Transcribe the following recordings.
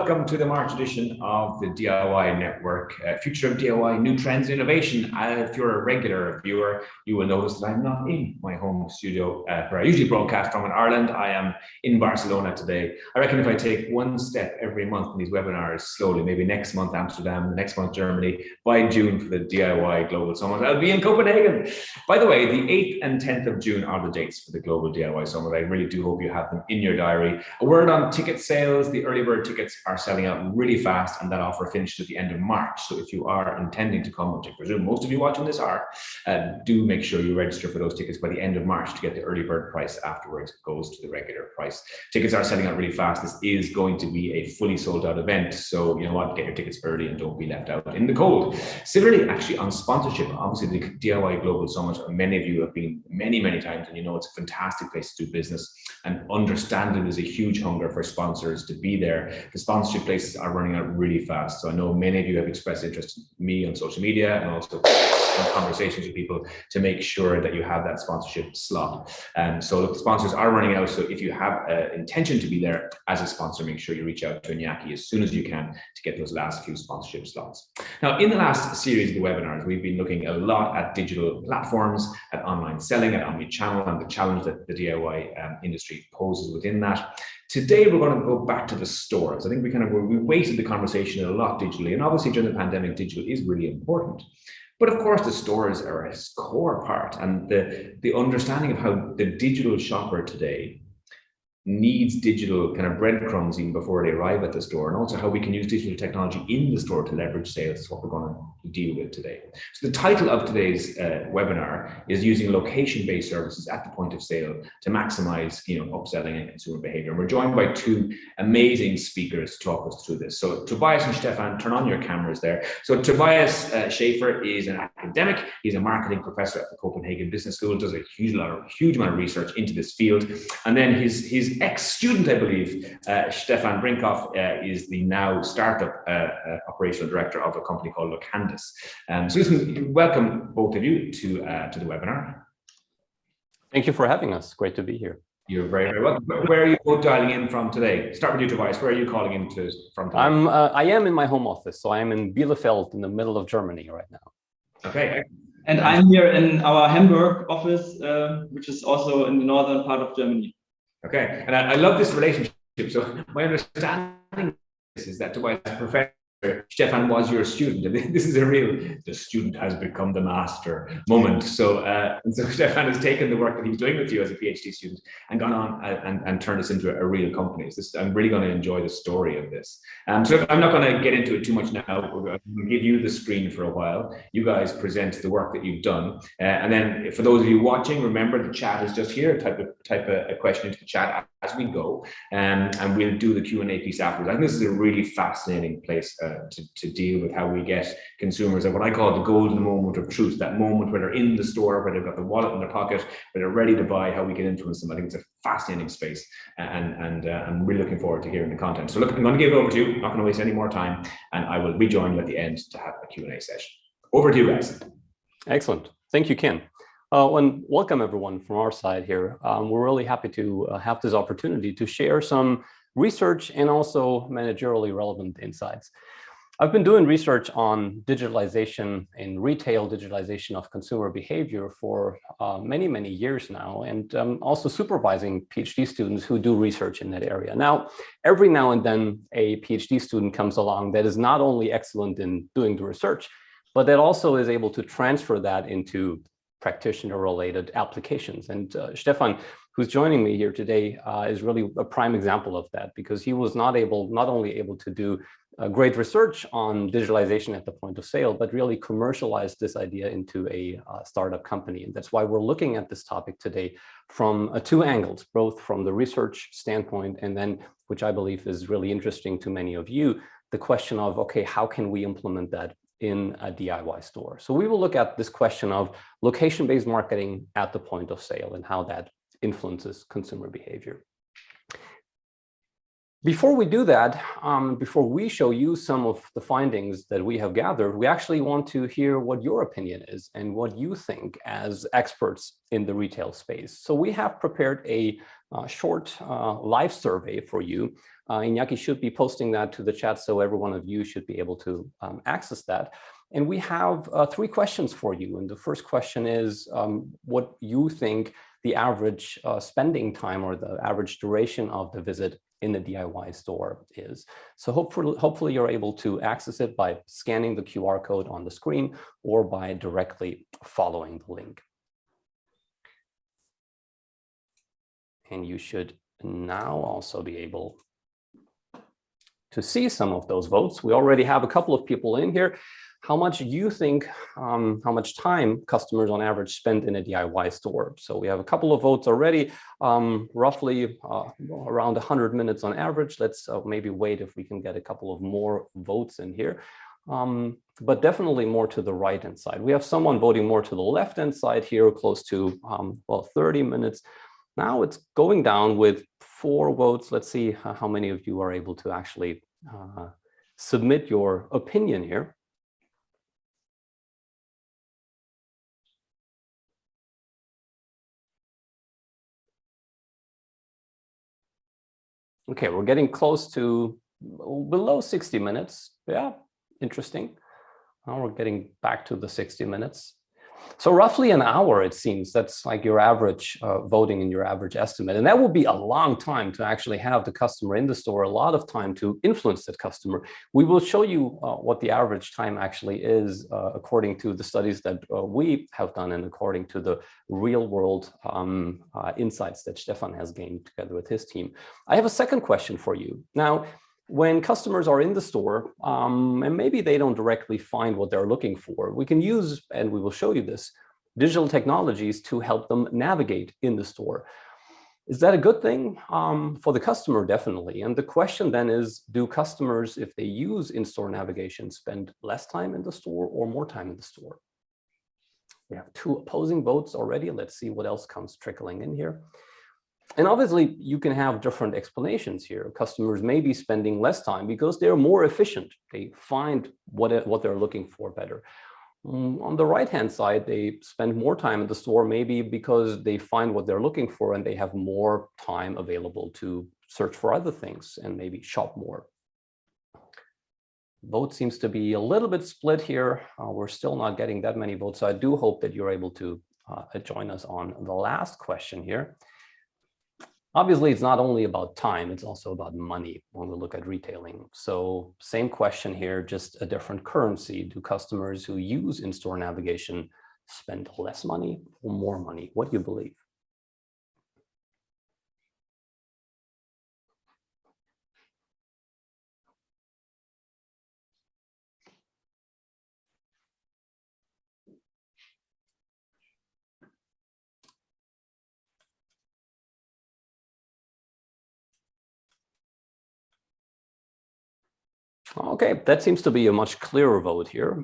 welcome to the March edition of the DIY Network, Future of DIY, New Trends, Innovation. If you're a regular viewer, you will notice that I'm not in my home studio where I usually broadcast from in Ireland. I am in Barcelona today. I reckon if I take one step every month in these webinars slowly, maybe next month Amsterdam, next month Germany, by June for the DIY Global Summit, I'll be in Copenhagen. By the way, the 8th and 10th of June are the dates for the Global DIY Summit. I really do hope you have them in your diary. A word on ticket sales: the early bird tickets are selling out really fast, and that offer finished at the end of March. So if you are intending to come, which I presume most of you watching this are, do make sure you register for those tickets by the end of March to get the early bird price. Afterwards, it goes to the regular price. Tickets are selling out really fast. This is going to be a fully sold out event. So you know what, get your tickets early and don't be left out in the cold. Similarly, actually on sponsorship, obviously the DIY Global Summit, many of you have been many times, and you know it's a fantastic place to do business, and understanding there's a huge hunger for sponsors to be there. The sponsorship places are running out really fast. So I know many of you have expressed interest in me on social media and also in conversations with people to make sure that you have that sponsorship slot. So look, the sponsors are running out. So if you have intention to be there as a sponsor, make sure you reach out to Iñaki as soon as you can to get those last few sponsorship slots. Now, in the last series of the webinars, we've been looking a lot at digital platforms, at online selling, at omni-channel, and the challenge that the DIY industry poses within that. Today, we're going to go back to the stores. I think we weighted the conversation a lot digitally, and obviously during the pandemic, digital is really important. But of course, the stores are a core part, and the understanding of how the digital shopper today needs digital kind of breadcrumbs even before they arrive at the store, and also how we can use digital technology in the store to leverage sales is what we're going to deal with today. So the title of today's webinar is using location-based services at the point of sale to maximize, upselling and consumer behavior. And we're joined by two amazing speakers to talk us through this. So Tobias and Stefan, turn on your cameras there. So Tobias Schäfers is an academic. He's a marketing professor at the Copenhagen Business School, does a huge amount of research into this field. And then his ex-student, I believe, Stefan Brinkhoff, is the now startup operational director of a company called Locandis. So listen, welcome both of you to the webinar. Thank you for having us. Great to be here. You're very welcome. Where are you both dialing in from today? Start with you, Tobias. Where are you calling in from today? I am in my home office, so I am in Bielefeld in the middle of Germany right now. Okay. And I'm here in our Hamburg office, which is also in the northern part of Germany. Okay, and I love this relationship. So my understanding is that Tobias, professor, Stefan was your student, and this is the student has become the master moment. So, and so Stefan has taken the work that he was doing with you as a PhD student and gone on and turned this into a real company. So I'm really going to enjoy the story of this. So I'm not going to get into it too much now. We're going to give you the screen for a while. You guys present the work that you've done. And then for those of you watching, remember the chat is just here. Type a question into the chat as we go. And we'll do the Q&A piece afterwards. I think this is a really fascinating place to deal with how we get consumers at what I call the golden moment of truth, that moment where they're in the store, where they've got the wallet in their pocket, where they're ready to buy, how we can influence them. I think it's a fascinating space, and I'm really looking forward to hearing the content. So look, I'm going to give it over to you. I'm not going to waste any more time, and I will rejoin you at the end to have a Q&A session. Over to you guys. Excellent. Thank you, Ken. And welcome everyone from our side here. We're really happy to have this opportunity to share some research and also managerially relevant insights. I've been doing research on digitalization in retail, digitalization of consumer behavior for many years now, and also supervising PhD students who do research in that area. Now, every now and then a PhD student comes along that is not only excellent in doing the research, but that also is able to transfer that into practitioner-related applications. And Stefan, who's joining me here today, is really a prime example of that, because he was not only able to do great research on digitalization at the point of sale, but really commercialize this idea into a startup company. And that's why we're looking at this topic today from two angles, both from the research standpoint and then, which I believe is really interesting to many of you, the question of, okay, how can we implement that in a DIY store? So we will look at this question of location-based marketing at the point of sale and how that influences consumer behavior. Before we do that, before we show you some of the findings that we have gathered, we actually want to hear what your opinion is and what you think as experts in the retail space. So we have prepared a short live survey for you Iñaki should be posting that to the chat, so every one of you should be able to access that. And we have 3 questions for you. And the first question is what you think the average spending time or the average duration of the visit in the DIY store is. So hopefully you're able to access it by scanning the QR code on the screen or by directly following the link. And you should now also be able to see some of those votes. We already have a couple of people in here. How much you think, how much time customers on average spend in a DIY store? So we have a couple of votes already, roughly around 100 minutes on average. Let's maybe wait if we can get a couple of more votes in here. But definitely more to the right-hand side. We have someone voting more to the left-hand side here, close to, well, 30 minutes. Now it's going down with 4 votes. Let's see how many of you are able to actually submit your opinion here. Okay, we're getting close to below 60 minutes. Yeah, interesting. Now we're getting back to the 60 minutes. So roughly an hour, it seems. That's like your average voting and your average estimate. And that will be a long time to actually have the customer in the store, a lot of time to influence that customer. We will show you what the average time actually is according to the studies that we have done and according to the real world insights that Stefan has gained together with his team. I have a second question for you. Now, when customers are in the store and maybe they don't directly find what they're looking for, we can use, and we will show you this, digital technologies to help them navigate in the store. Is that a good thing? For the customer, definitely. And the question then is, do customers, if they use in-store navigation, spend less time in the store or more time in the store? We have 2 opposing votes already. Let's see what else comes trickling in here. And obviously, you can have different explanations here. Customers may be spending less time because they're more efficient. They find what they're looking for better. On the right-hand side, they spend more time in the store, maybe because they find what they're looking for and they have more time available to search for other things and maybe shop more. Vote seems to be a little bit split here. We're still not getting that many votes. So I do hope that you're able to join us on the last question here. Obviously, it's not only about time, it's also about money when we look at retailing. So same question here, just a different currency. Do customers who use in-store navigation spend less money or more money? What do you believe? Okay, that seems to be a much clearer vote here.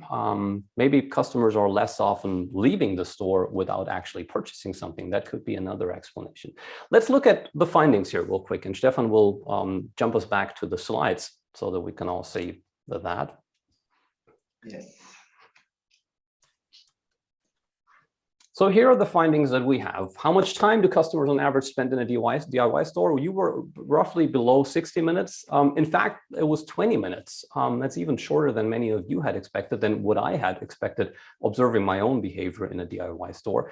Maybe customers are less often leaving the store without actually purchasing something. That could be another explanation. Let's look at the findings here real quick, and Stefan will jump us back to the slides so that we can all see that. Yes. So here are the findings that we have. How much time do customers on average spend in a DIY store? You were roughly below 60 minutes. In fact, it was 20 minutes. That's even shorter than many of you had expected, than what I had expected observing my own behavior in a DIY store.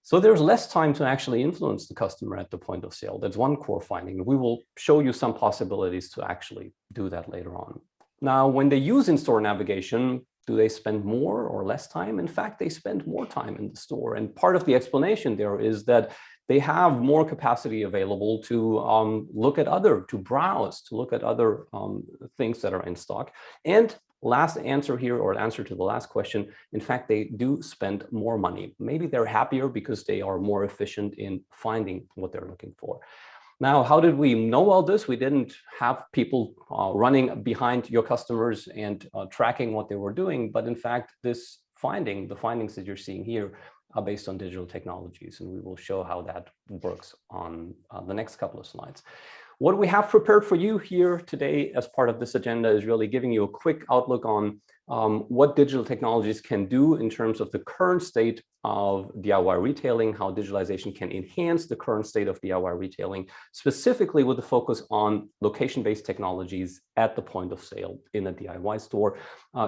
So there's less time to actually influence the customer at the point of sale. That's one core finding. We will show you some possibilities to actually do that later on. Now, when they use in-store navigation, do they spend more or less time? In fact, they spend more time in the store. And part of the explanation there is that they have more capacity available to look at to browse, to look at other things that are in stock. And last answer here, or answer to the last question, in fact, they do spend more money. Maybe they're happier because they are more efficient in finding what they're looking for. Now, how did we know all this? We didn't have people running behind your customers and tracking what they were doing. But in fact, the findings that you're seeing here are based on digital technologies. And we will show how that works on the next couple of slides. What we have prepared for you here today as part of this agenda is really giving you a quick outlook on what digital technologies can do in terms of the current state of DIY retailing, how digitalization can enhance the current state of DIY retailing, specifically with the focus on location-based technologies at the point of sale in a DIY store.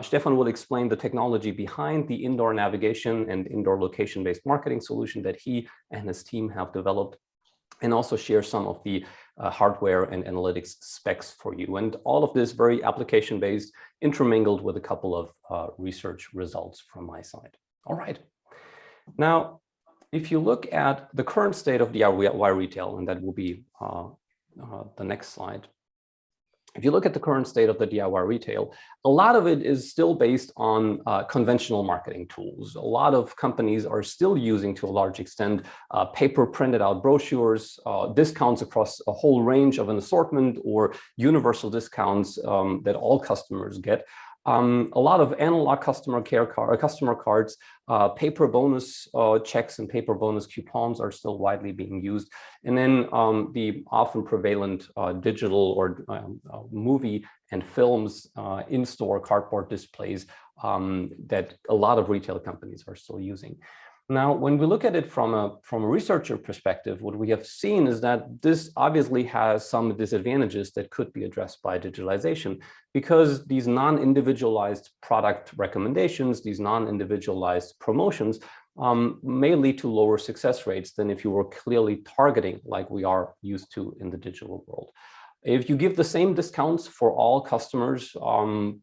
Stefan will explain the technology behind the indoor navigation and indoor location-based marketing solution that he and his team have developed, and also share some of the hardware and analytics specs for you. And all of this very application-based, intermingled with a couple of research results from my side. All right. Now, if you look at the current state of DIY retail, and that will be the next slide. If you look at the current state of the DIY retail, a lot of it is still based on conventional marketing tools. A lot of companies are still using, to a large extent, paper printed out brochures, discounts across a whole range of an assortment, or universal discounts that all customers get. A lot of analog customer cards, paper bonus checks and paper bonus coupons are still widely being used. And then the often prevalent digital or movie and films in-store cardboard displays that a lot of retail companies are still using. Now, when we look at it from a researcher perspective, what we have seen is that this obviously has some disadvantages that could be addressed by digitalization, because these non-individualized product recommendations, these non-individualized promotions may lead to lower success rates than if you were clearly targeting like we are used to in the digital world. If you give the same discounts for all customers,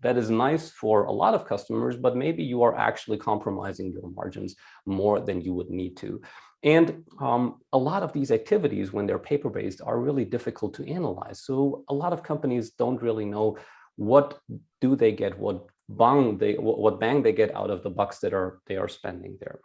that is nice for a lot of customers, but maybe you are actually compromising your margins more than you would need to. And a lot of these activities, when they're paper-based, are really difficult to analyze. So a lot of companies don't really know what do they get, what bang they get out of the bucks that they are spending there.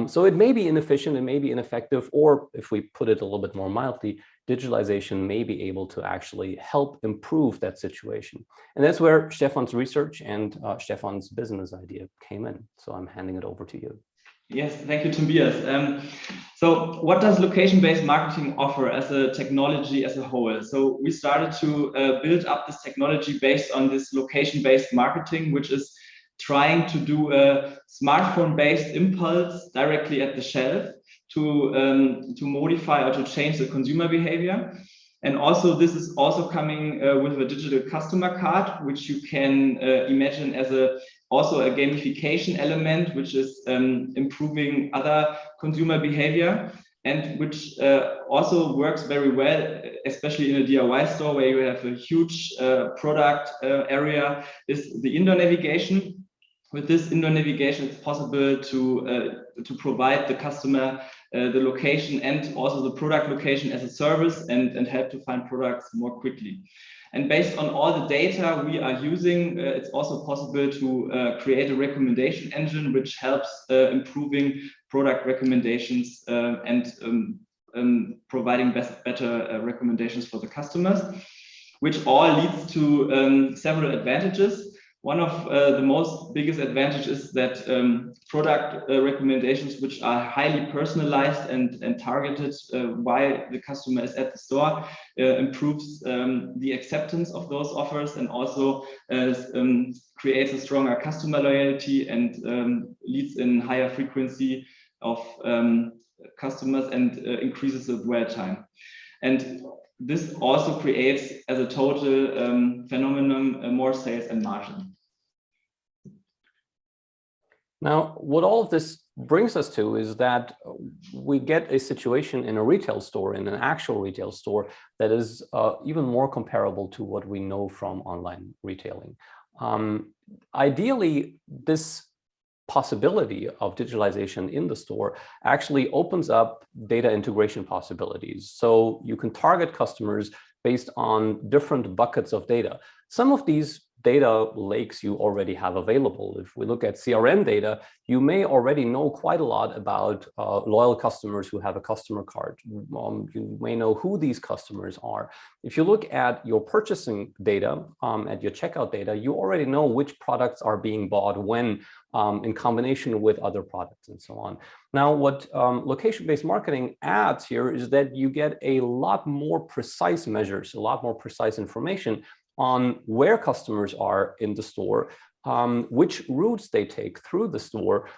So it may be inefficient, it may be ineffective, or if we put it a little bit more mildly, digitalization may be able to actually help improve that situation. And that's where Stefan's research and Stefan's business idea came in. So I'm handing it over to you. Yes, thank you, Tobias. So what does location-based marketing offer as a technology as a whole? So we started to build up this technology based on this location-based marketing, which is trying to do a smartphone-based impulse directly at the shelf to modify or to change the consumer behavior. And also this is also coming with a digital customer card, which you can imagine as also a gamification element, which is improving other consumer behavior, and which also works very well, especially in a DIY store where you have a huge product area, is the indoor navigation. With this indoor navigation, it's possible to provide the customer the location and also the product location as a service, and help to find products more quickly. And based on all the data we are using, it's also possible to create a recommendation engine which helps improving product recommendations and providing better recommendations for the customers, which all leads to several advantages. One of the most biggest advantages is that product recommendations which are highly personalized and targeted while the customer is at the store improves the acceptance of those offers, and also creates a stronger customer loyalty and leads in higher frequency of customers and increases the dwell time. And this also creates, as a total phenomenon, more sales and margin. Now, what all of this brings us to is that we get a situation in a retail store, in an actual retail store, that is even more comparable to what we know from online retailing. Ideally, this possibility of digitalization in the store actually opens up data integration possibilities. So you can target customers based on different buckets of data. Some of these data lakes you already have available. If we look at CRM data, you may already know quite a lot about loyal customers who have a customer card. You may know who these customers are. If you look at your purchasing data, at your checkout data, you already know which products are being bought when, in combination with other products and so on. Now, what location-based marketing adds here is that you get a lot more precise measures, a lot more precise information on where customers are in the store, which routes they take through the store,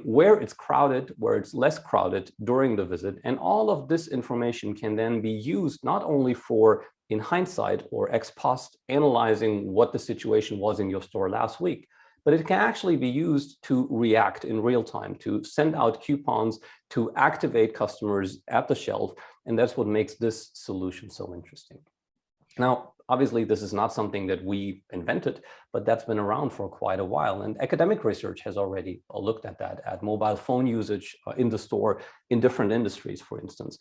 where it's crowded, where it's less crowded during the visit. And all of this information can then be used not only for, in hindsight or ex post, analyzing what the situation was in your store last week, but it can actually be used to react in real time, to send out coupons, to activate customers at the shelf. And that's what makes this solution so interesting. Now, obviously, this is not something that we invented, but that's been around for quite a while. And academic research has already looked at that, at mobile phone usage in the store in different industries, for instance.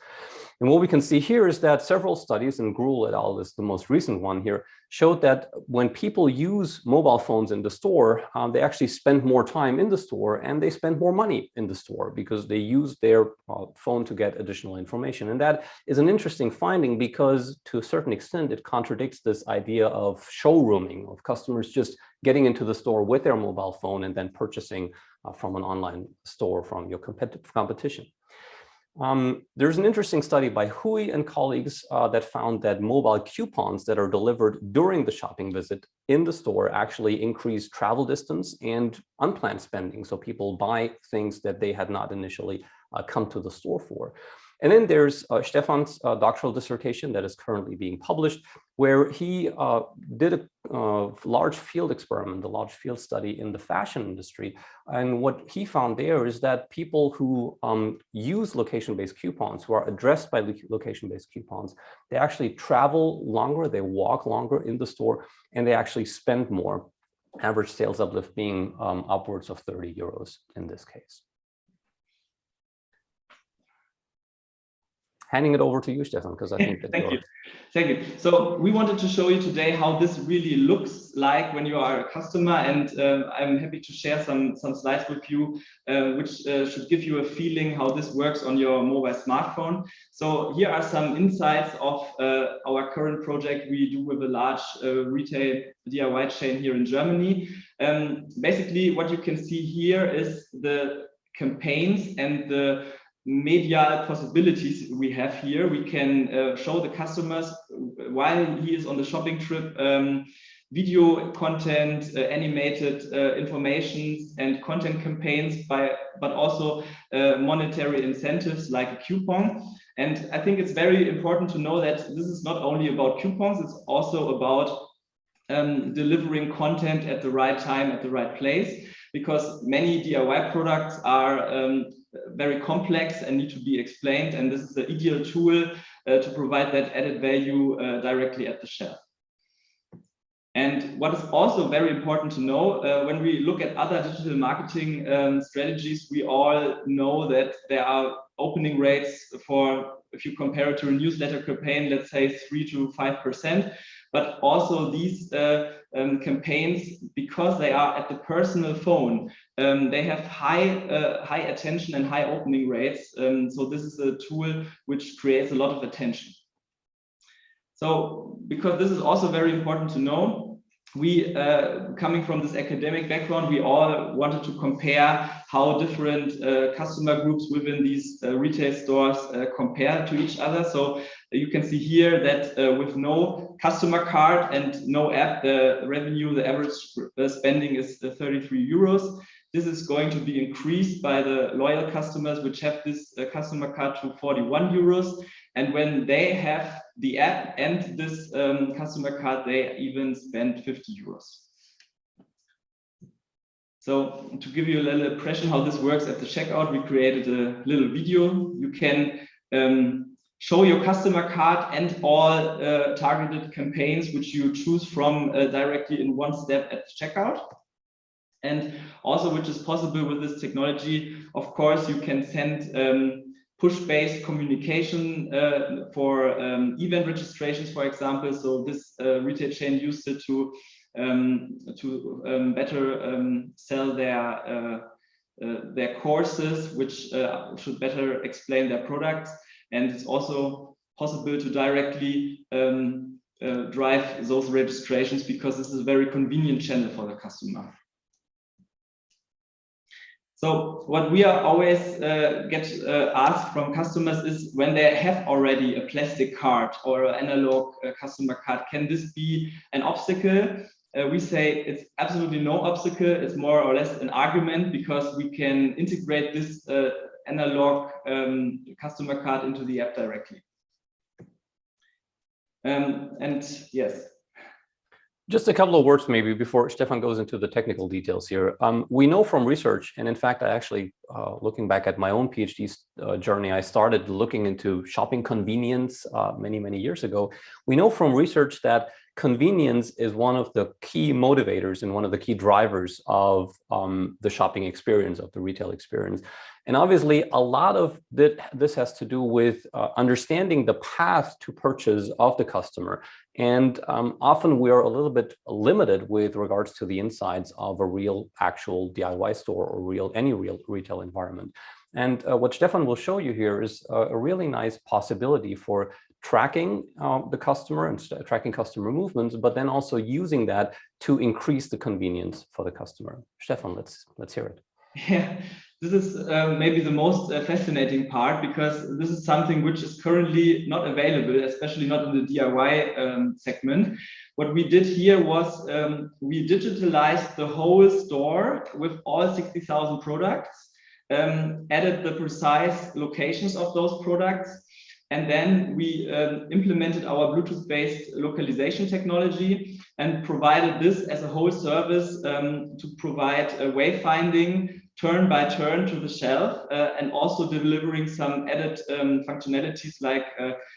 And what we can see here is that several studies, and Gruhl et al. Is the most recent one here, showed that when people use mobile phones in the store, they actually spend more time in the store and they spend more money in the store because they use their phone to get additional information. And that is an interesting finding because to a certain extent, it contradicts this idea of showrooming, of customers just getting into the store with their mobile phone and then purchasing from an online store from your competition. There's an interesting study by Hui and colleagues that found that mobile coupons that are delivered during the shopping visit in the store actually increase travel distance and unplanned spending. So people buy things that they had not initially come to the store for. And then there's Stefan's doctoral dissertation that is currently being published, where he did a large field experiment, a large field study in the fashion industry. And what he found there is that people who use location-based coupons, who are addressed by location-based coupons, they actually travel longer, they walk longer in the store, and they actually spend more, average sales uplift being upwards of 30 euros in this case. Handing it over to you, Stefan, because I think that Thank you. So we wanted to show you today how this really looks like when you are a customer, and I'm happy to share some slides with you, which should give you a feeling how this works on your mobile smartphone. So here are some insights of our current project we do with a large retail DIY chain here in Germany. Basically, what you can see here is the campaigns and the media possibilities we have here. We can show the customers while he is on the shopping trip video content, animated informations and content campaigns, but also monetary incentives like a coupon. And I think it's very important to know that this is not only about coupons, it's also about delivering content at the right time, at the right place, because many DIY products are very complex and need to be explained, and this is the ideal tool to provide that added value directly at the shelf. And what is also very important to know, when we look at other digital marketing strategies, we all know that there are opening rates for, if you compare it to a newsletter campaign, let's say 3 to 5%. But also these campaigns, because they are at the personal phone, they have high attention and high opening rates. So this is a tool which creates a lot of attention. So because this is also very important to know, we, coming from this academic background, we all wanted to compare how different customer groups within these retail stores compare to each other. So you can see here that with no customer card and no app, the revenue, the average spending is 33 euros. This is going to be increased by the loyal customers, which have this customer card, to 41 euros. And when they have the app and this customer card, they even spend 50 euros. So to give you a little impression how this works at the checkout, we created a little video. You can show your customer card and all targeted campaigns which you choose from directly in one step at checkout. And also, which is possible with this technology, of course, you can send push-based communication for event registrations, for example. So this retail chain used it to better sell their courses, which should better explain their products. And it's also possible to directly drive those registrations, because this is a very convenient channel for the customer. So what we are always get asked from customers is, when they have already a plastic card or an analog customer card, can this be an obstacle? We say it's absolutely no obstacle. It's more or less an argument, because we can integrate this analog customer card into the app directly. And yes. Just a couple of words maybe before Stefan goes into the technical details here. We know from research, and in fact, I actually, looking back at my own PhD journey, I started looking into shopping convenience many, many years ago. We know from research that convenience is one of the key motivators and one of the key drivers of the shopping experience, of the retail experience. And obviously, a lot of this has to do with understanding the path to purchase of the customer. And often we are a little bit limited with regards to the insights of a real, actual DIY store or any real retail environment. And what Stefan will show you here is a really nice possibility for tracking the customer and tracking customer movements, but then also using that to increase the convenience for the customer. Stefan, let's hear it. Yeah, this is maybe the most fascinating part, because this is something which is currently not available, especially not in the DIY segment. What we did here was we digitalized the whole store with all 60,000 products, added the precise locations of those products, and then we implemented our Bluetooth-based localization technology and provided this as a whole service to provide wayfinding turn by turn to the shelf, and also delivering some added functionalities like,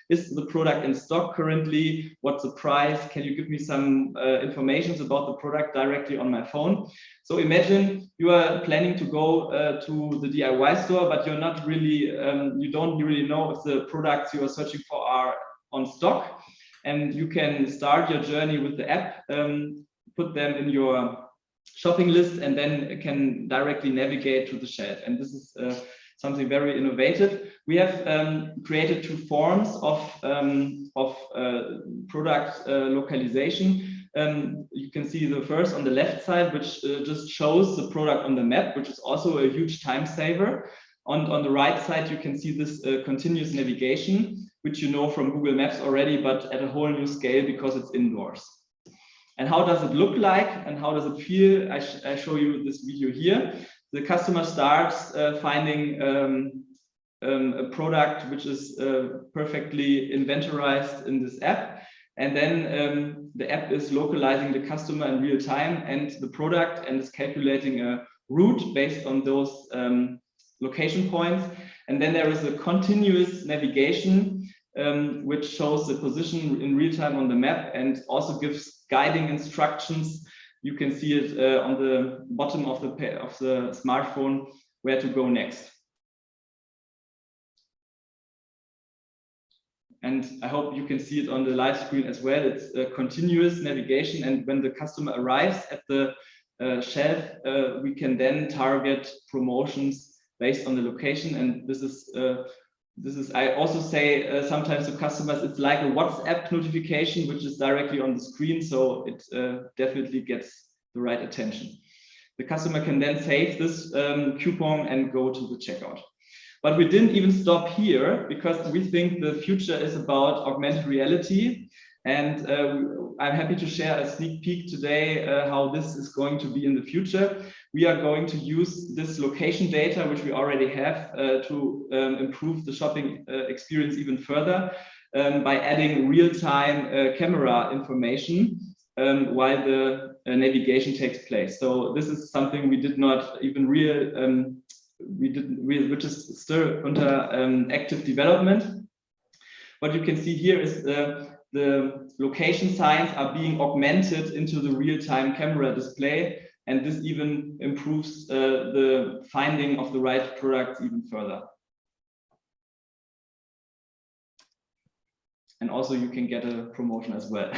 is the product in stock currently? What's the price? Can you give me some information about the product directly on my phone? So imagine you are planning to go to the DIY store, but you're not really, you don't really know if the products you are searching for are on stock. And you can start your journey with the app, put them in your shopping list, and then can directly navigate to the shelf. And this is something very innovative. We have created two forms of product localization. You can see the first on the left side, which just shows the product on the map, which is also a huge time saver. On the right side, you can see this continuous navigation, which you know from Google Maps already, but at a whole new scale because it's indoors. And how does it look like and how does it feel? I show you this video here. The customer starts finding a product which is perfectly inventorized in this app. And then the app is localizing the customer in real time and the product, and is calculating a route based on those location points. And then there is a continuous navigation which shows the position in real time on the map and also gives guiding instructions. You can see it on the bottom of the smartphone where to go next. And I hope you can see it on the live screen as well. It's a continuous navigation, and when the customer arrives at the shelf, we can then target promotions based on the location. And this is I also say sometimes to customers, it's like a WhatsApp notification, which is directly on the screen, so it definitely gets the right attention. The customer can then save this coupon and go to the checkout. But we didn't even stop here, because we think the future is about augmented reality. And I'm happy to share a sneak peek today how this is going to be in the future. We are going to use this location data, which we already have, to improve the shopping experience even further by adding real-time camera information while the navigation takes place. So this is something we did not even which is still under active development. What you can see here is the location signs are being augmented into the real-time camera display, and this even improves the finding of the right product even further. And also you can get a promotion as well.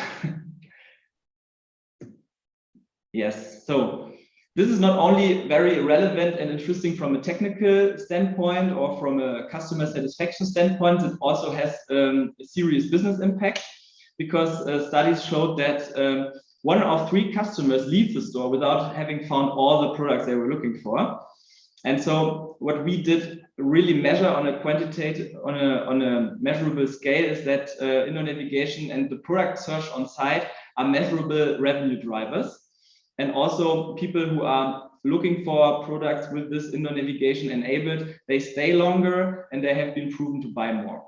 Yes, so this is not only very relevant and interesting from a technical standpoint or from a customer satisfaction standpoint, it also has a serious business impact, because studies showed that 1 of 3 customers leave the store without having found all the products they were looking for. And so what we did really measure on a quantitative, on a measurable scale, is that indoor navigation and the product search on site are measurable revenue drivers. And also people who are looking for products with this indoor navigation enabled, they stay longer and they have been proven to buy more.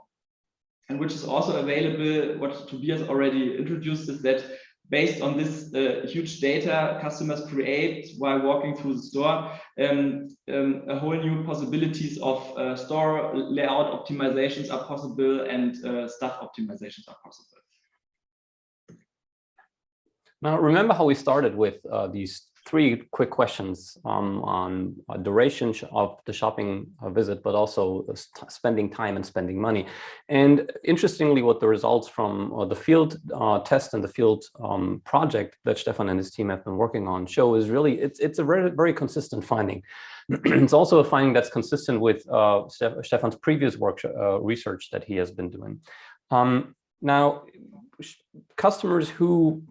And which is also available, what Tobias already introduced, is that based on this huge data customers create while walking through the store, a whole new possibilities of store layout optimizations are possible, and staff optimizations are possible. Now, remember how we started with these 3 quick questions on duration of the shopping visit, but also spending time and spending money. And interestingly, what the results from the field test and the field project that Stefan and his team have been working on show is really, it's a very, very consistent finding. It's also a finding that's consistent with Stefan's previous work research that he has been doing. Now, customers who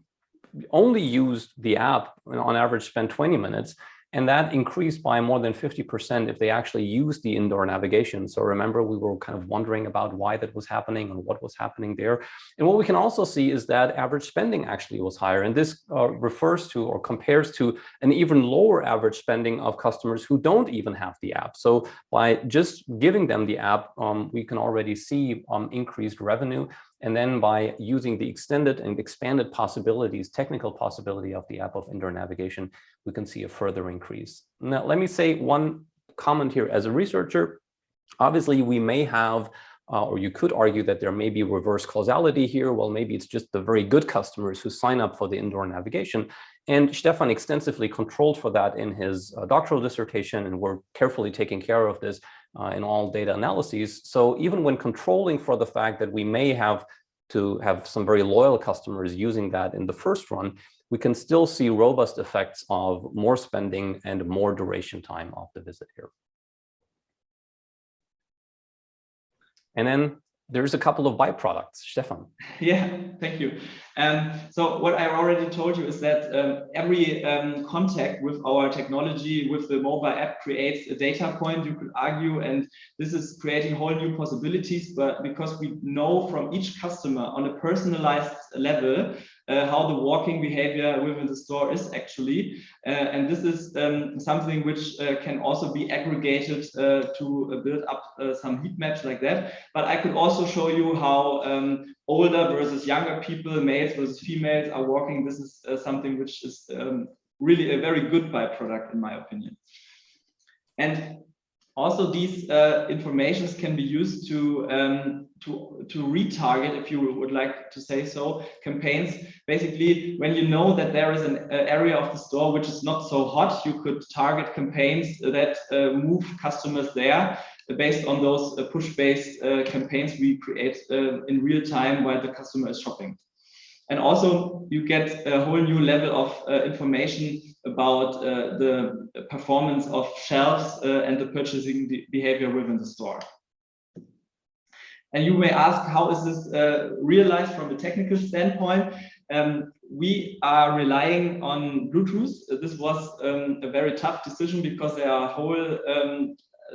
only used the app on average spent 20 minutes, and that increased by more than 50% if they actually used the indoor navigation. So remember, we were kind of wondering about why that was happening and what was happening there. And what we can also see is that average spending actually was higher. And this refers to or compares to an even lower average spending of customers who don't even have the app. So by just giving them the app, we can already see increased revenue. And then by using the extended and expanded possibilities, technical possibility of the app of indoor navigation, we can see a further increase. Now, let me say one comment here. As a researcher, obviously we may have, or you could argue that there may be reverse causality here. Well, maybe it's just the very good customers who sign up for the indoor navigation. And Stefan extensively controlled for that in his doctoral dissertation, and we're carefully taking care of this in all data analyses. So even when controlling for the fact that we may have to have some very loyal customers using that in the first run, we can still see robust effects of more spending and more duration time of the visit here. And then there's a couple of byproducts. Stefan. Yeah, thank you. So what I already told you is that every contact with our technology, with the mobile app, creates a data point, you could argue, and this is creating whole new possibilities. But because we know from each customer on a personalized level how the walking behavior within the store is actually, and this is something which can also be aggregated to build up some heat maps like that. But I could also show you how older versus younger people, males versus females, are walking. This is something which is really a very good byproduct, in my opinion. And also these informations can be used to retarget, if you would like to say so, campaigns. Basically, when you know that there is an area of the store which is not so hot, you could target campaigns that move customers there based on those push-based campaigns we create in real time while the customer is shopping. And also you get a whole new level of information about the performance of shelves and the purchasing behavior within the store. And you may ask, how is this realized from a technical standpoint? We are relying on Bluetooth. This was a very tough decision because there are whole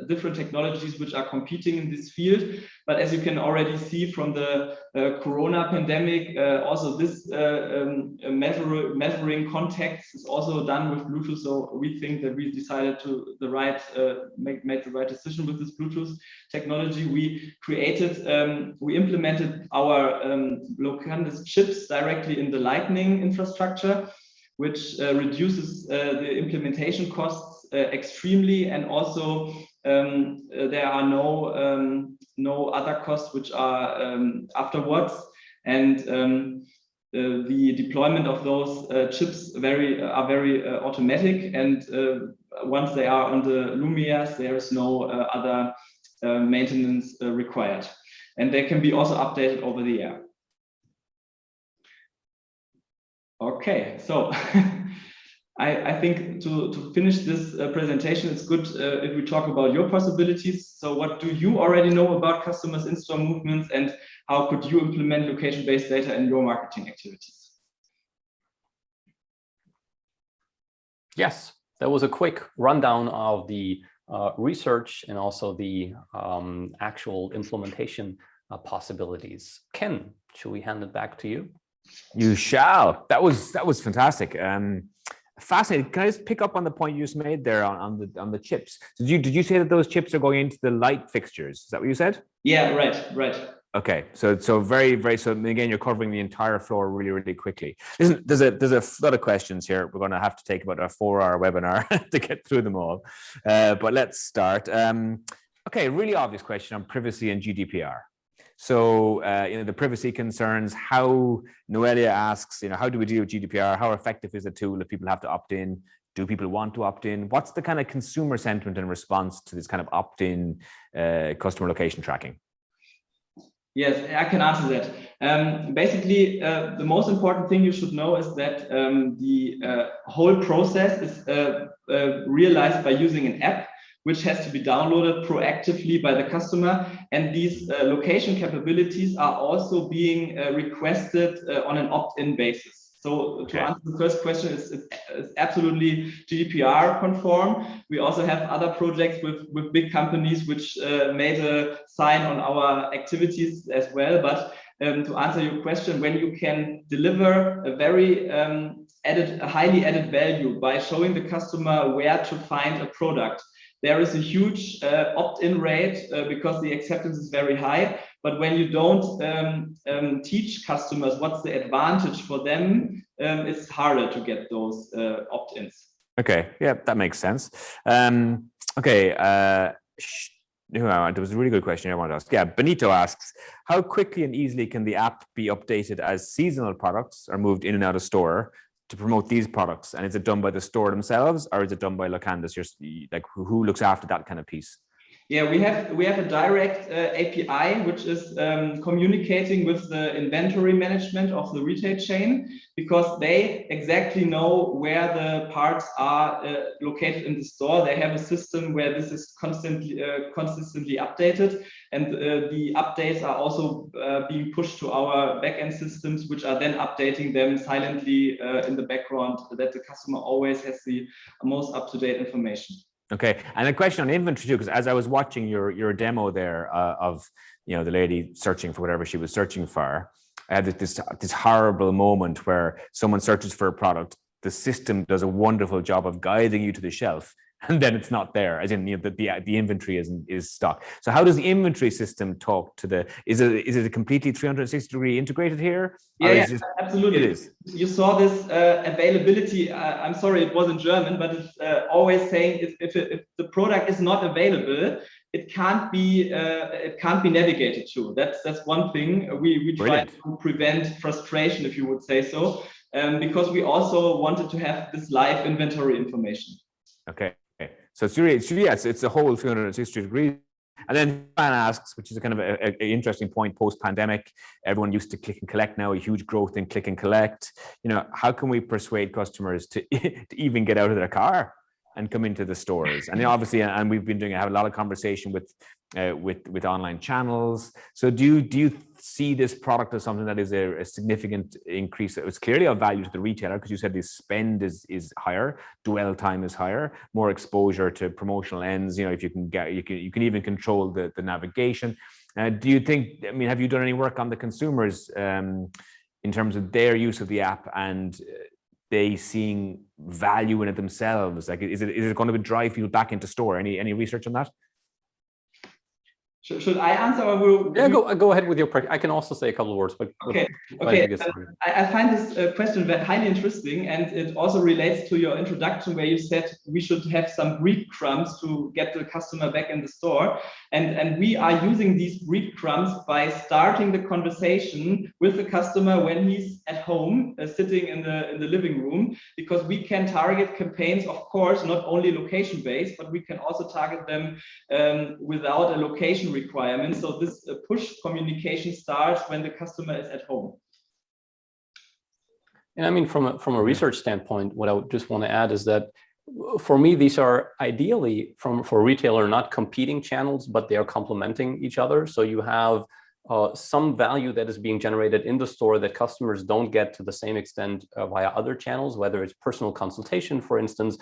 different technologies which are competing in this field. But as you can already see from the Corona pandemic, also this measuring contacts is also done with Bluetooth. So we think that we decided to make the right decision with this Bluetooth technology. We created, we implemented our locandis chips directly in the Lightning infrastructure, which reduces the implementation costs extremely, and also there are no other costs which are afterwards, and the deployment of those chips are very automatic, and once they are on the Lumias, there is no other maintenance required, and they can be also updated over the air. Okay, so I think to finish this presentation, it's good if we talk about your possibilities. So what do you already know about customers' in-store movements, and how could you implement location-based data in your marketing activities? Yes, that was a quick rundown of the research and also the actual implementation possibilities. Ken, should we hand it back to you? You shall. That was fantastic. Fascinating. Can I just pick up on the point you just made there on the chips? Did you say that those chips are going into the light fixtures? Is that what you said? Yeah, right. Okay, so very so again, you're covering the entire floor really quickly. Listen, there's a lot of questions here. We're going to have to take about a 4-hour webinar to get through them all, but let's start. Okay, really obvious question on privacy and GDPR. So the privacy concerns. How Noelia asks, how do we deal with GDPR? How effective is a tool if people have to opt in? Do people want to opt in? What's the kind of consumer sentiment in response to this kind of opt-in customer location tracking? Yes, I can answer that. Basically, the most important thing you should know is that the whole process is realized by using an app, which has to be downloaded proactively by the customer. And these location capabilities are also being requested on an opt-in basis. So to answer the first question, it's absolutely GDPR conform. We also have other projects with big companies which made a sign on our activities as well. But to answer your question, when you can deliver a very highly added value by showing the customer where to find a product, there is a huge opt-in rate because the acceptance is very high. But when you don't teach customers what's the advantage for them, it's harder to get those opt-ins. Okay, yeah, that makes sense. Okay, there was a really good question I wanted to ask. Yeah, Benito asks, how quickly and easily can the app be updated as seasonal products are moved in and out of store to promote these products? And is it done by the store themselves, or is it done by locandis? Like, who looks after that kind of piece? Yeah, we have a direct API which is communicating with the inventory management of the retail chain, because they exactly know where the parts are located in the store. They have a system where this is consistently updated, and the updates are also being pushed to our backend systems, which are then updating them silently in the background, so that the customer always has the most up-to-date information. Okay, and a question on inventory too, because as I was watching your demo there of the lady searching for whatever she was searching for, I had this horrible moment where someone searches for a product, the system does a wonderful job of guiding you to the shelf, and then it's not there, as in the inventory is stuck. So how does the inventory system talk to the? Is it a completely 360-degree integrated here? Yeah, absolutely. It is. You saw this availability. I'm sorry, it was in German, but it's always saying if the product is not available, it can't be navigated to. That's one thing we try to prevent frustration, if you would say so, because we also wanted to have this live inventory information. Okay. So it's a whole 360 degrees. And then Stefan asks, which is a kind of an interesting point post-pandemic, everyone used to click and collect, now a huge growth in click and collect. How can we persuade customers to even get out of their car and come into the stores? And obviously, and we've been have a lot of conversation with online channels. So do you see this product as something that is a significant increase? It's clearly of value to the retailer, because you said the spend is higher, dwell time is higher, more exposure to promotional ends. If you can even control the navigation. Do you think? I mean, have you done any work on the consumers in terms of their use of the app and they seeing value in it themselves? Like, is it going to drive people back into store? Any research on that? Should I answer, or will? Yeah, go ahead with your. I can also say a couple of words, but okay. I find this question highly interesting, and it also relates to your introduction, where you said we should have some breadcrumbs to get the customer back in the store, and we are using these breadcrumbs by starting the conversation with the customer when he's at home, sitting in the living room, because we can target campaigns, of course, not only location based, but we can also target them without a location requirement. So this push communication starts when the customer is at home. And I mean, from a research standpoint, what I would just want to add is that for me, these are ideally for a retailer, not competing channels, but they are complementing each other. So you have some value that is being generated in the store that customers don't get to the same extent via other channels, whether it's personal consultation, for instance,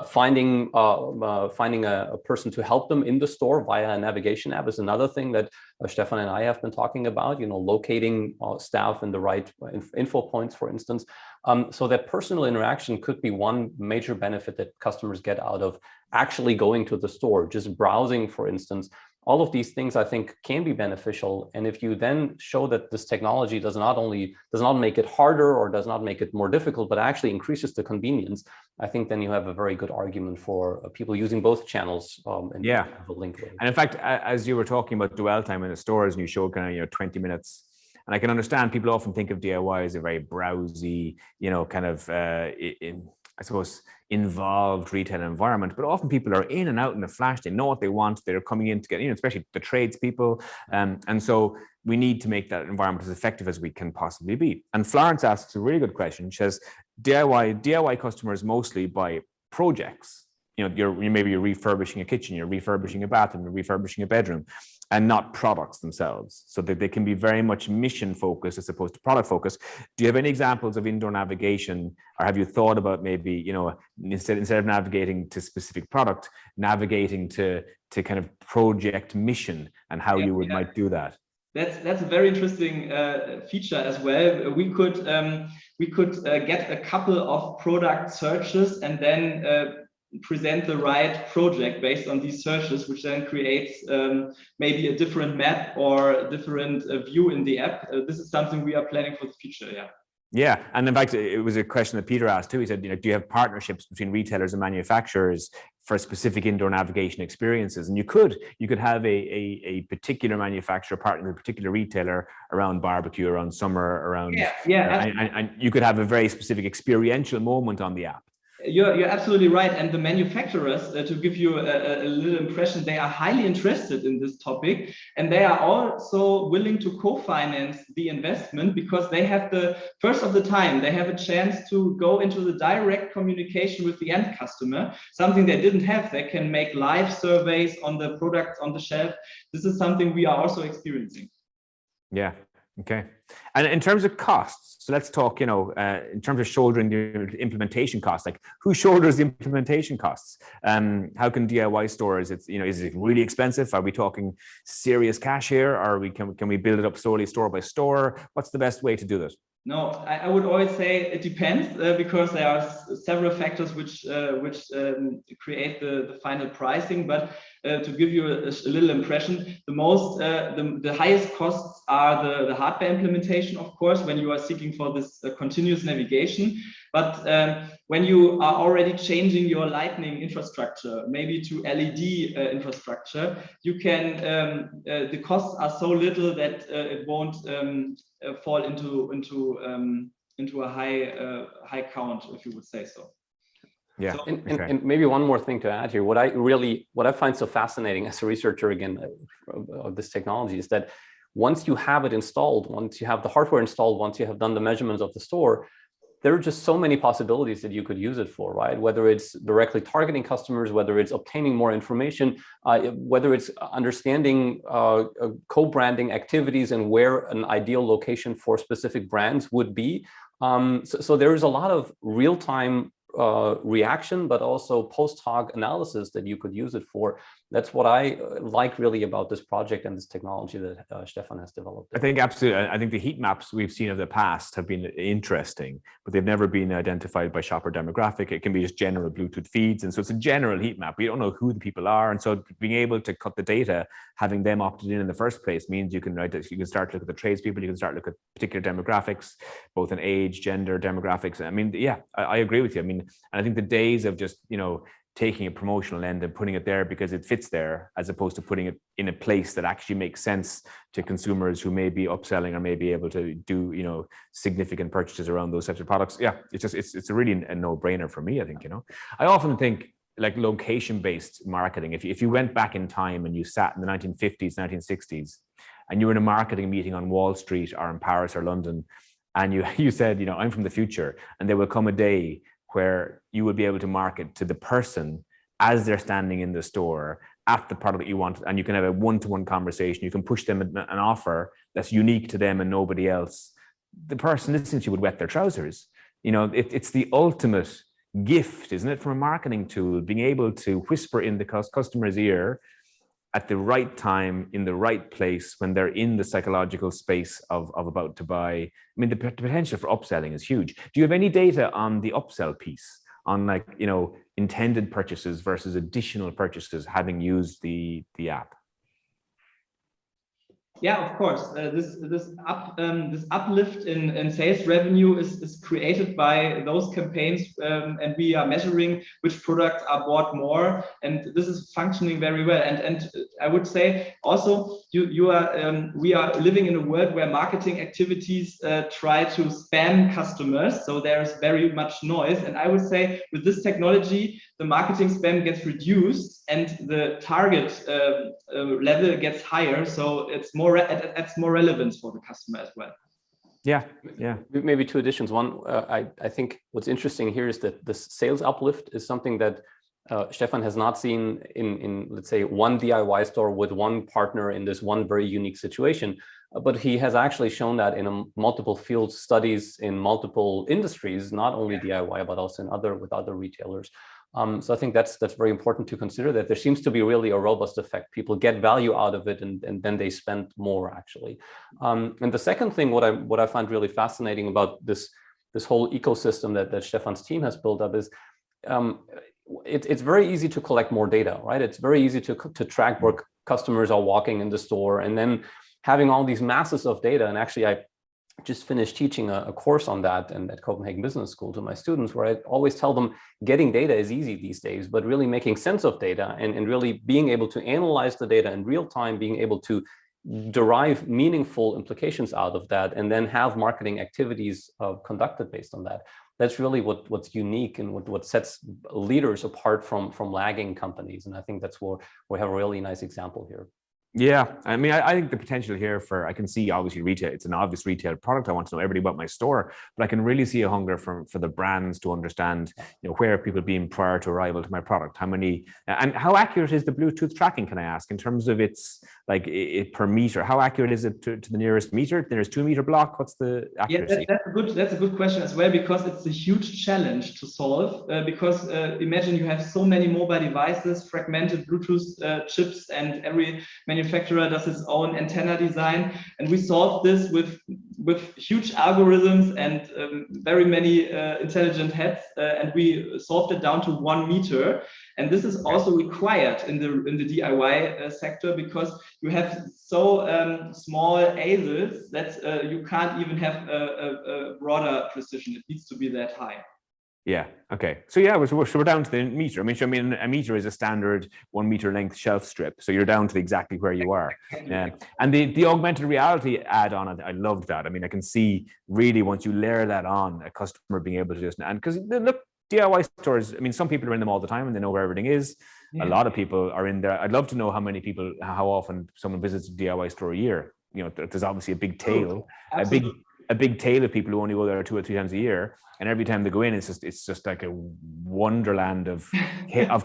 finding a person to help them in the store via a navigation app is another thing that Stefan and I have been talking about, locating staff in the right info points, for instance. So that personal interaction could be one major benefit that customers get out of actually going to the store, just browsing, for instance. All of these things I think can be beneficial. And if you then show that this technology does not make it harder or does not make it more difficult, but actually increases the convenience, I think then you have a very good argument for people using both channels. Yeah. The link way. And in fact, as you were talking about dwell time in the stores and you showed kind of, 20 minutes, and I can understand people often think of DIY as a very browsy, kind of, I suppose, involved retail environment, but often people are in and out in a flash. They know what they want. They're coming in to get, especially the tradespeople. And so we need to make that environment as effective as we can possibly be. And Florence asks a really good question. She says, DIY customers mostly buy projects. Maybe you're refurbishing a kitchen, you're refurbishing a bathroom, you're refurbishing a bedroom, and not products themselves. So that they can be very much mission focused as opposed to product focused. Do you have any examples of indoor navigation, or have you thought about maybe, instead of navigating to specific product, navigating to kind of project mission and how you might do that? That's a very interesting feature as well. We could get a couple of product searches and then present the right project based on these searches, which then creates maybe a different map or a different view in the app. This is something we are planning for the future. Yeah, and in fact, it was a question that Peter asked too. He said, do you have partnerships between retailers and manufacturers for specific indoor navigation experiences? And you could have a particular manufacturer partner with a particular retailer around barbecue, around summer, around and you could have a very specific experiential moment on the app. You're absolutely right. And the manufacturers, to give you a little impression, they are highly interested in this topic, and they are also willing to co-finance the investment because they have they have a chance to go into the direct communication with the end customer, something they didn't have. They can make live surveys on the products on the shelf. This is something we are also experiencing. Yeah. Okay. And in terms of costs, so let's talk, in terms of shouldering the implementation costs, like who shoulders the implementation costs? How can DIY stores, is it really expensive? Are we talking serious cash here? Or can we build it up slowly, store by store? What's the best way to do this? No, I would always say it depends because there are several factors which create the final pricing. But to give you a little impression, the highest costs are the hardware implementation, of course, when you are seeking for this continuous navigation. But when you are already changing your lighting infrastructure, maybe to LED infrastructure, you can the costs are so little that it won't fall into a high count, if you would say so. Yeah. So, and maybe one more thing to add here. What I find so fascinating as a researcher again of this technology is that once you have it installed, once you have the hardware installed, once you have done the measurements of the store, there are just so many possibilities that you could use it for, right? Whether it's directly targeting customers, whether it's obtaining more information, whether it's understanding co-branding activities and where an ideal location for specific brands would be. So there is a lot of real-time reaction, but also post hoc analysis that you could use it for. That's what I like really about this project and this technology that Stefan has developed. I think absolutely. I think the heat maps we've seen of the past have been interesting, but they've never been identified by shopper demographic. It can be just general Bluetooth feeds. And so it's a general heat map. We don't know who the people are. And so being able to cut the data, having them opted in the first place means you can start to look at the tradespeople, you can start to look at particular demographics, both in age, gender, demographics. I mean, yeah, I agree with you. I mean, and I think the days of just, taking a promotional end and putting it there because it fits there, as opposed to putting it in a place that actually makes sense to consumers who may be upselling or may be able to do, significant purchases around those types of products. Yeah, it's really a no-brainer for me, I think, I often think like location-based marketing. If you went back in time and you sat in the 1950s, 1960s, and you were in a marketing meeting on Wall Street or in Paris or London, and you said, you know, I'm from the future, and there will come a day where you will be able to market to the person as they're standing in the store at the product that you want, and you can have a one-to-one conversation. You can push them an offer that's unique to them and nobody else. The person listening to you would wet their trousers. You know, it's the ultimate gift, isn't it, from a marketing tool, being able to whisper in the customer's ear at the right time, in the right place, when they're in the psychological space of about to buy. I mean, the potential for upselling is huge. Do you have any data on the upsell piece, on, like, you know, intended purchases versus additional purchases having used the app? Yeah, of course. This uplift in sales revenue is created by those campaigns, and we are measuring which products are bought more, and this is functioning very well. And I would say also we are living in a world where marketing activities try to spam customers, so there is very much noise. And I would say with this technology, the marketing spam gets reduced and the target level gets higher, so it's more, it adds more relevance for the customer as well. Yeah. Maybe two additions. One, I think what's interesting here is that the sales uplift is something that Stefan has not seen in, let's say, one DIY store with one partner in this one very unique situation, but he has actually shown that in multiple field studies in multiple industries, not only DIY, but also with other retailers. So I think that's very important to consider, that there seems to be really a robust effect. People get value out of it, and then they spend more, actually. And the second thing, what I find really fascinating about this whole ecosystem that Stefan's team has built up is it's very easy to collect more data, right? It's very easy to track where customers are walking in the store, and then having all these masses of data. And actually, I just finished teaching a course on that and at Copenhagen Business School to my students, where I always tell them getting data is easy these days, but really making sense of data and really being able to analyze the data in real time, being able to derive meaningful implications out of that, and then have marketing activities conducted based on that. That's really what's unique and what sets leaders apart from lagging companies. And I think that's where we have a really nice example here. Yeah, I mean, I think the potential here I can see obviously retail, it's an obvious retail product. I want to know everything about my store, but I can really see a hunger for the brands to understand, you know, where people being prior to arrival to my product, how many, and how accurate is the Bluetooth tracking, can I ask, in terms of its, like, it per meter, how accurate is it to the nearest meter, the nearest 2 meter block? What's the accuracy? Yeah, that's a good question as well, because it's a huge challenge to solve, because imagine you have so many mobile devices, fragmented Bluetooth chips, and every manufacturer does its own antenna design, and we solved this with huge algorithms and very many intelligent heads, and we solved it down to 1 meter. And this is also required in the DIY sector, because you have so small ASICs that you can't even have a broader precision. It needs to be that high. Yeah. Okay. So yeah, so we're down to the meter. I mean, a meter is a standard 1 meter length shelf strip. So you're down to exactly where you are. And the augmented reality add on it, I loved that. I mean, I can see really once you layer that on, a customer being able to just, and because look, DIY stores, I mean, some people are in them all the time and they know where everything is. Yeah. A lot of people are in there. I'd love to know how often someone visits a DIY store a year. You know, there's obviously a big tail, a big tail of people who only go there 2 or 3 times a year, and every time they go in, it's just like a wonderland of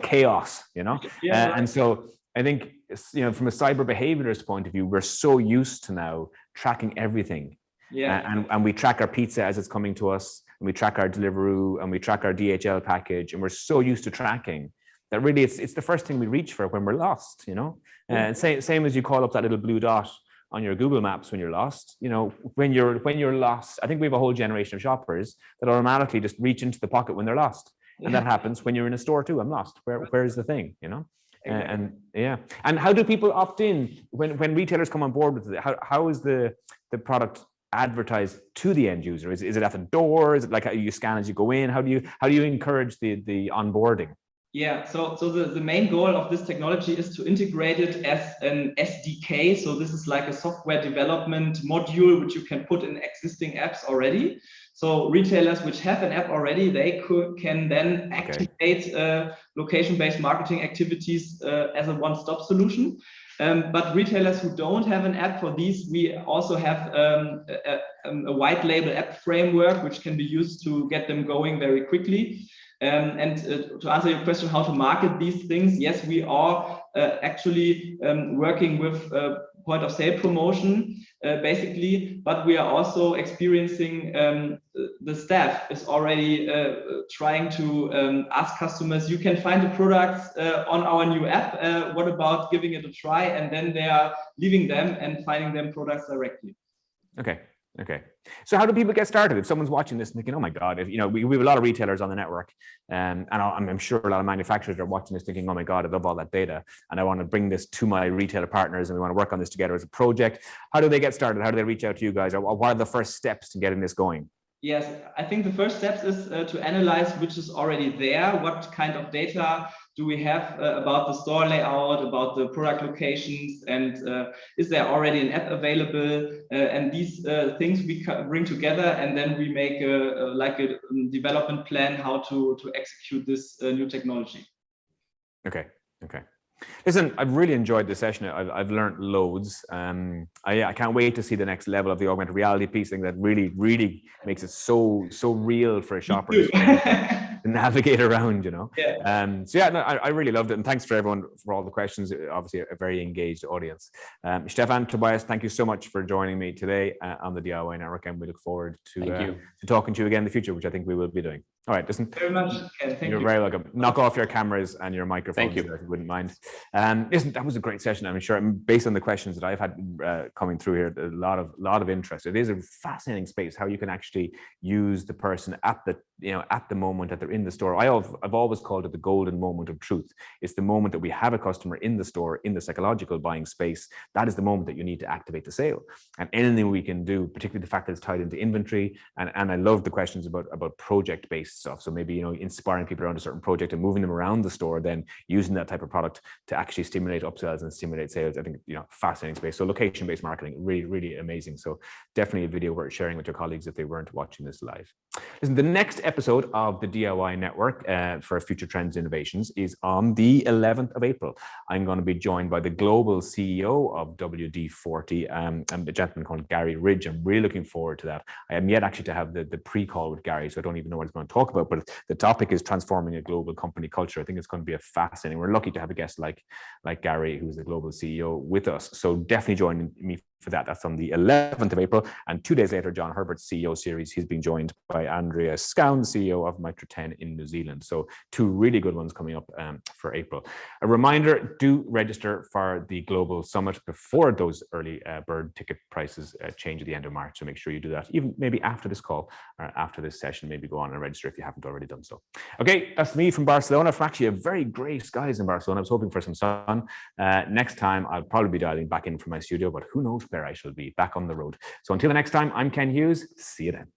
chaos, you know. Yeah, right. And so I think, you know, from a cyber behaviorist point of view, we're so used to now tracking everything. Yeah. And we track our pizza as it's coming to us, and we track our Deliveroo, and we track our DHL package, and we're so used to tracking that really it's the first thing we reach for when we're lost, you know. And same as you call up that little blue dot on your Google Maps when you're lost. You know, when you're lost, I think we have a whole generation of shoppers that automatically just reach into the pocket when they're lost. And that happens when you're in a store too. I'm lost. Where's the thing, you know? And yeah. And how do people opt in when retailers come on board with it? How is the product advertised to the end user? Is it at the door? Is it like you scan as you go in? How do you encourage the onboarding? Yeah, so the main goal of this technology is to integrate it as an SDK. So this is like a software development module which you can put in existing apps already. So retailers which have an app already, they can then activate location-based marketing activities as a one-stop solution. But retailers who don't have an app, for these we also have a white label app framework which can be used to get them going very quickly. And to answer your question, how to market these things, yes, we are actually working with point of sale promotion basically, but we are also experiencing the staff is already trying to ask customers, you can find the products on our new app, what about giving it a try? And then they are leaving them and finding them products directly. Okay. Okay. So how do people get started? If someone's watching this and thinking, oh my God, if, you know, we have a lot of retailers on the network, and I'm sure a lot of manufacturers are watching this thinking, oh my God, I love all that data and I want to bring this to my retailer partners and we want to work on this together as a project. How do they get started? How do they reach out to you guys? Or what are the first steps to getting this going? Yes, I think the first steps is to analyze which is already there. What kind of data do we have about the store layout, about the product locations, and is there already an app available? And these things we bring together, and then we make a development plan how to execute this new technology. Okay. Okay. Listen, I've really enjoyed this session. I've learned loads. I can't wait to see the next level of the augmented reality piece thing that really makes it so real for a shopper to navigate around, you know. Yeah. So yeah, no, I really loved it, and thanks for everyone for all the questions. Obviously, a very engaged audience. Stefan, Tobias, thank you so much for joining me today on the DIY Network, and we look forward to talking to you again in the future, which I think we will be doing. All right, listen. Very much. Okay, You're very welcome. Knock off your cameras and your microphones. Thank you. If you wouldn't mind. Listen, that was a great session. I'm sure, based on the questions that I've had coming through here, a lot of interest. It is a fascinating space how you can actually use the person at the moment that they're in the store. I've always called it the golden moment of truth. It's the moment that we have a customer in the store, in the psychological buying space. That is the moment that you need to activate the sale. And anything we can do, particularly the fact that it's tied into inventory, and I love the questions about project-based stuff. So maybe, you know, inspiring people around a certain project and moving them around the store, then using that type of product to actually stimulate upsells and stimulate sales. I think, you know, fascinating space. So location-based marketing, really amazing. So definitely a video worth sharing with your colleagues if they weren't watching this live. Listen, the next episode of the DIY Network for Future Trends Innovations is on the 11th of April. I'm going to be joined by the global CEO of WD-40, and a gentleman called Gary Ridge. I'm really looking forward to that. I am yet actually to have the pre-call with Gary, so I don't even know what he's going to talk about, but the topic is transforming a global company culture. I think it's going to be a fascinating. We're lucky to have a guest like Gary, who's the global CEO, with us. So definitely join me for that. That's on the 11th of April. And 2 days later, John Herbert's CEO series, he's being joined by Andrea Scown, CEO of Mitra 10 in New Zealand. So 2 really good ones coming up for April. A reminder, do register for the Global Summit before those early bird ticket prices change at the end of March. So make sure you do that, even maybe after this call or after this session, maybe go on and register if you haven't already done so. Okay, that's me from Barcelona, from actually a very grey skies in Barcelona. I was hoping for some sun. Next time, I'll probably be dialing back in from my studio, but who knows where I shall be, back on the road. So until the next time, I'm Ken Hughes. See you then.